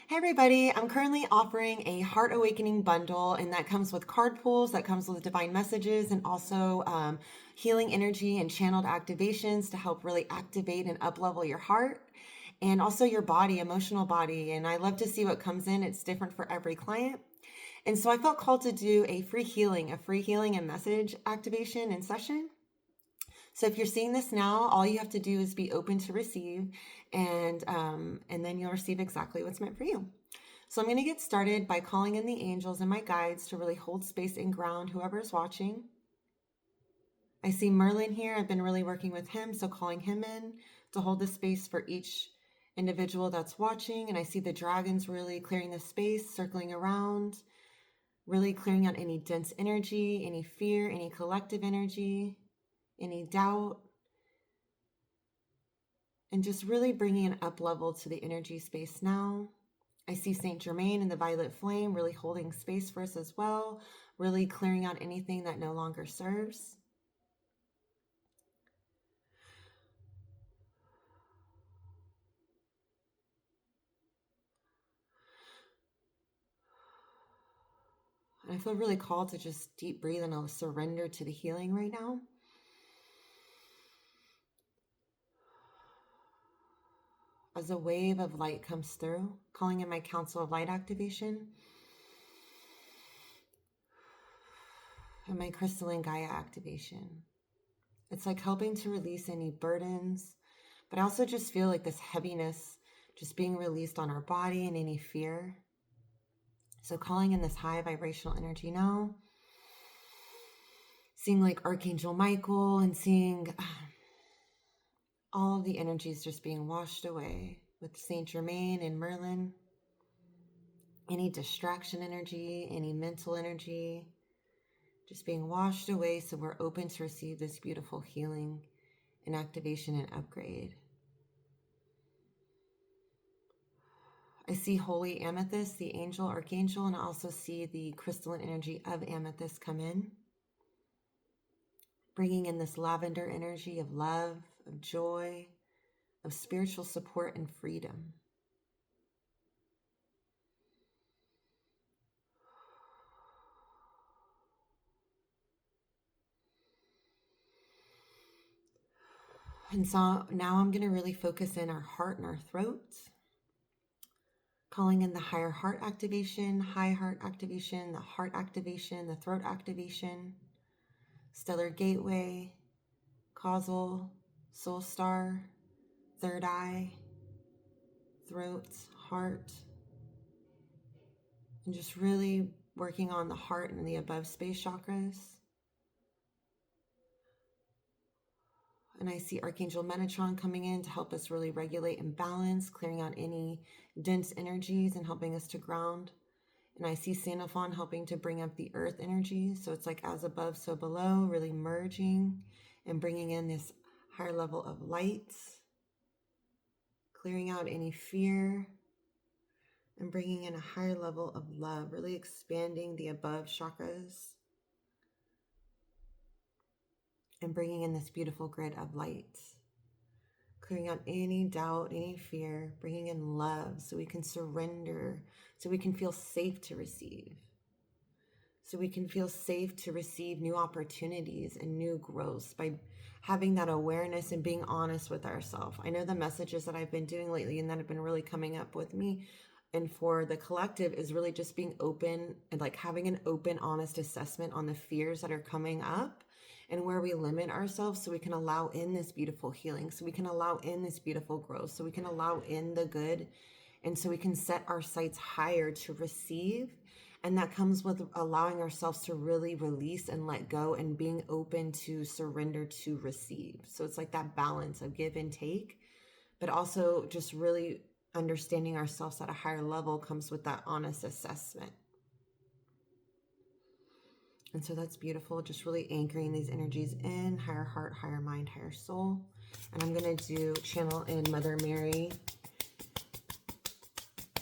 Hey everybody, I'm currently offering a Heart Awakening bundle, and that comes with card pulls, that comes with divine messages, and also healing energy and channeled activations to help really activate and uplevel your heart and also your body, emotional body. And I love to see what comes in. It's different for every client. And so I felt called to do a free healing and message activation and session. So if you're seeing this now, all you have to do is be open to receive, and then you'll receive exactly what's meant for you. So I'm going to get started by calling in the angels and my guides to really hold space and ground whoever's watching. I see Merlin here. I've been really working with him, so calling him in to hold the space for each individual that's watching. And I see the dragons really clearing the space, circling around, really clearing out any dense energy, any fear, any collective energy, any doubt, and just really bringing an up level to the energy space now. I see Saint Germain and the violet flame really holding space for us as well, really clearing out anything that no longer serves. And I feel really called to just deep breathe and I'll surrender to the healing right now. As a wave of light comes through, calling in my Council of Light activation and my Crystalline Gaia activation. It's like helping to release any burdens, but I also just feel like this heaviness just being released on our body and any fear. So calling in this high vibrational energy now, seeing like Archangel Michael and seeing all of the energies just being washed away with Saint Germain and Merlin. Any distraction energy, any mental energy, just being washed away so we're open to receive this beautiful healing and activation and upgrade. I see Holy Amethyst, the angel, archangel, and I also see the crystalline energy of Amethyst come in, bringing in this lavender energy of love, of joy, of spiritual support and freedom. And so now I'm going to really focus in our heart and our throat, calling in the higher heart activation, high heart activation, the heart activation, the throat activation, stellar gateway, causal, soul star, third eye, throat, heart, and just really working on the heart and the above space chakras. And I see Archangel Metatron coming in to help us really regulate and balance, clearing out any dense energies and helping us to ground. And I see Sandalphon helping to bring up the earth energy. So it's like as above, so below, really merging and bringing in this higher level of light, clearing out any fear and bringing in a higher level of love, really expanding the above chakras and bringing in this beautiful grid of light, clearing out any doubt, any fear, bringing in love so we can surrender, so we can feel safe to receive. So we can feel safe to receive new opportunities and new growth by having that awareness and being honest with ourselves. I know the messages that I've been doing lately and that have been really coming up with me and for the collective is really just being open and like having an open, honest assessment on the fears that are coming up and where we limit ourselves so we can allow in this beautiful healing, so we can allow in this beautiful growth, so we can allow in the good, and so we can set our sights higher to receive. And that comes with allowing ourselves to really release and let go and being open to surrender to receive. So it's like that balance of give and take, but also just really understanding ourselves at a higher level comes with that honest assessment. And so that's beautiful, just really anchoring these energies in higher heart, higher mind, higher soul. And I'm going to do channel in Mother Mary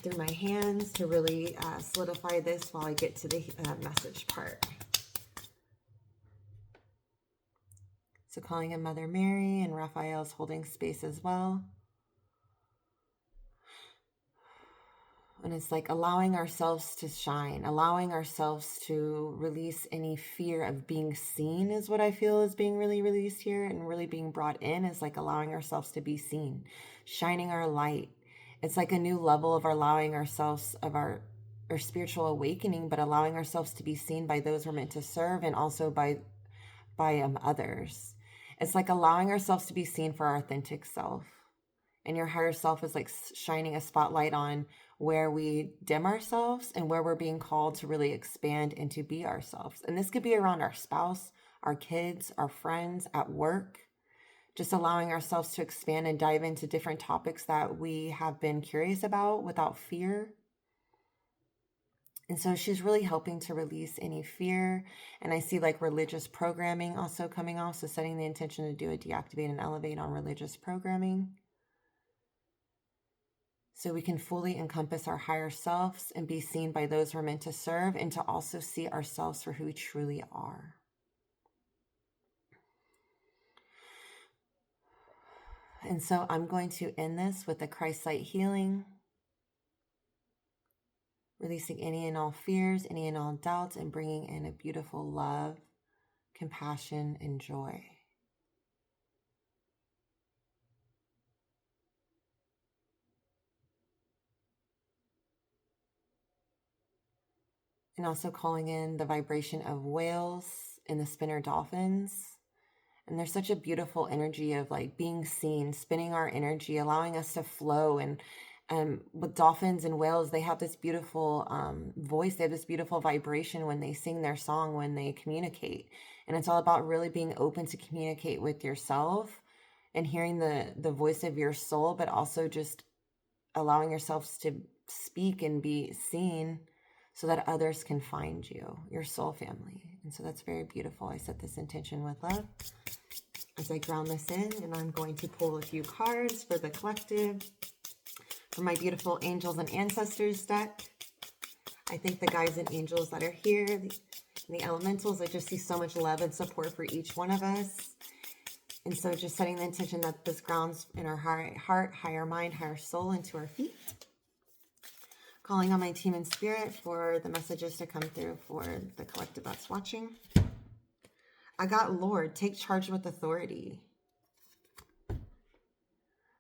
through my hands to really solidify this while I get to the message part. So calling in Mother Mary, and Raphael's holding space as well. And it's like allowing ourselves to shine, allowing ourselves to release any fear of being seen is what I feel is being really released here, and really being brought in is like allowing ourselves to be seen, shining our light. It's like a new level of allowing ourselves of our spiritual awakening, but allowing ourselves to be seen by those we're meant to serve, and also by others. It's like allowing ourselves to be seen for our authentic self. And your higher self is like shining a spotlight on where we dim ourselves and where we're being called to really expand and to be ourselves. And this could be around our spouse, our kids, our friends, at work, just allowing ourselves to expand and dive into different topics that we have been curious about without fear. And so she's really helping to release any fear. And I see like religious programming also coming off. So setting the intention to do a deactivate and elevate on religious programming, so we can fully encompass our higher selves and be seen by those we're meant to serve, and to also see ourselves for who we truly are. And so I'm going to end this with the Christ light healing, releasing any and all fears, any and all doubts, and bringing in a beautiful love, compassion, and joy. And also calling in the vibration of whales and the spinner dolphins. And there's such a beautiful energy of like being seen, spinning our energy, allowing us to flow. And with dolphins and whales, they have this beautiful voice. They have this beautiful vibration when they sing their song, when they communicate. And it's all about really being open to communicate with yourself and hearing the voice of your soul, but also just allowing yourselves to speak and be seen so that others can find you, your soul family. And so that's very beautiful. I set this intention with love as I ground this in, and I'm going to pull a few cards for the collective for my beautiful angels and ancestors deck. I thank the guides and angels that are here, the elementals. I just see so much love and support for each one of us. And so just setting the intention that this grounds in our heart, higher mind, higher soul, into our feet. Calling on my team and spirit for the messages to come through for the collective that's watching. I got Lord, take charge with authority.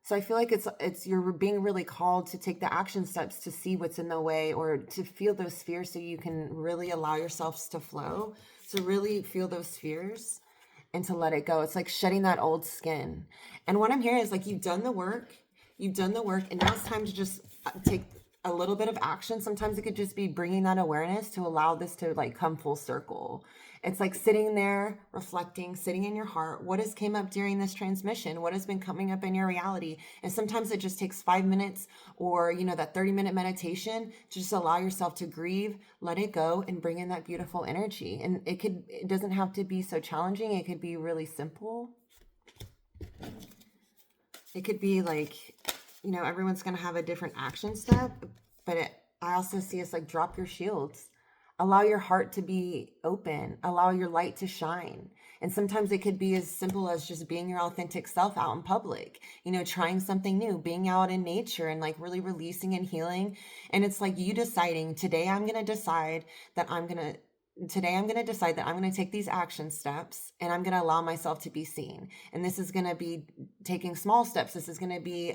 So I feel like it's you're being really called to take the action steps to see what's in the way, or to feel those fears so you can really allow yourselves to flow. So really feel those fears and to let it go. It's like shedding that old skin. And what I'm hearing is like you've done the work, and now it's time to just take a little bit of action. Sometimes it could just be bringing that awareness to allow this to like come full circle. It's like sitting there, reflecting, sitting in your heart. What has came up during this transmission? What has been coming up in your reality? And sometimes it just takes 5 minutes, or, that 30-minute meditation to just allow yourself to grieve, let it go, and bring in that beautiful energy. And it doesn't have to be so challenging. It could be really simple. It could be like, everyone's going to have a different action step, but I also see it's like drop your shields. Allow your heart to be open. Allow your light to shine. And sometimes it could be as simple as just being your authentic self out in public, trying something new, being out in nature and like really releasing and healing. And it's like you deciding, today I'm going to decide that I'm going to take these action steps, and I'm going to allow myself to be seen. And this is going to be taking small steps. This is going to be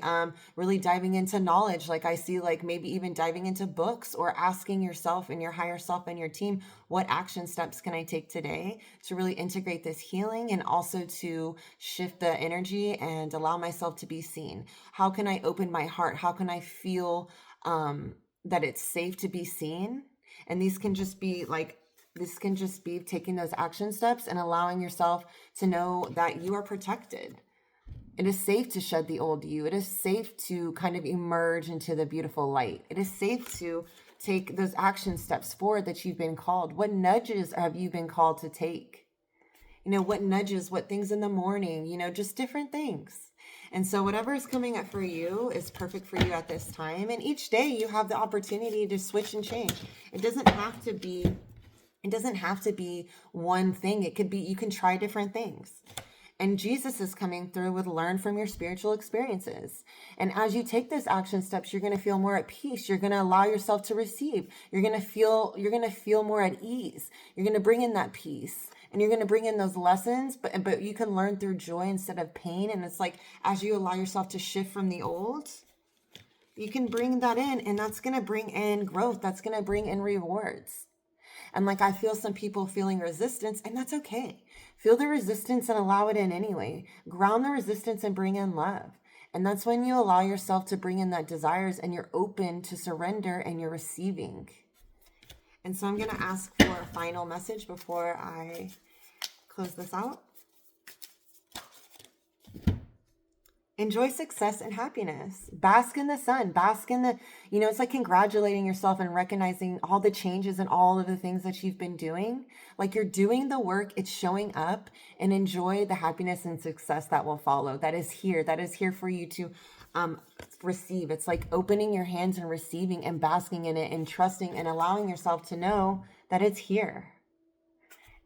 really diving into knowledge. Like I see, like maybe even diving into books, or asking yourself and your higher self and your team, what action steps can I take today to really integrate this healing, and also to shift the energy and allow myself to be seen? How can I open my heart? How can I feel that it's safe to be seen? And this can just be taking those action steps and allowing yourself to know that you are protected. It is safe to shed the old you. It is safe to kind of emerge into the beautiful light. It is safe to take those action steps forward that you've been called. What nudges have you been called to take? What nudges, what things in the morning, just different things. And so whatever is coming up for you is perfect for you at this time. And each day you have the opportunity to switch and change. It doesn't have to be one thing. It could be, you can try different things. And Jesus is coming through with learn from your spiritual experiences. And as you take those action steps, you're going to feel more at peace. You're going to allow yourself to receive. You're going to feel more at ease. You're going to bring in that peace. And you're going to bring in those lessons, but you can learn through joy instead of pain. And it's like as you allow yourself to shift from the old, you can bring that in, and that's going to bring in growth. That's going to bring in rewards. And like I feel some people feeling resistance, and that's okay. Feel the resistance and allow it in anyway. Ground the resistance and bring in love. And that's when you allow yourself to bring in that desires and you're open to surrender and you're receiving. And so I'm going to ask for a final message before I close this out. Enjoy success and happiness. Bask in the sun. Bask in the, it's like congratulating yourself and recognizing all the changes and all of the things that you've been doing. Like you're doing the work, it's showing up, and enjoy the happiness and success that will follow. That is here. That is here for you to receive. It's like opening your hands and receiving and basking in it and trusting and allowing yourself to know that it's here.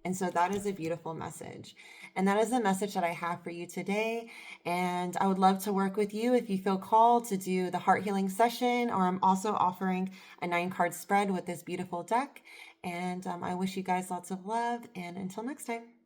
And so that is a beautiful message. And that is the message that I have for you today. And I would love to work with you if you feel called to do the heart healing session, or I'm also offering a 9-card spread with this beautiful deck. And I wish you guys lots of love. And until next time.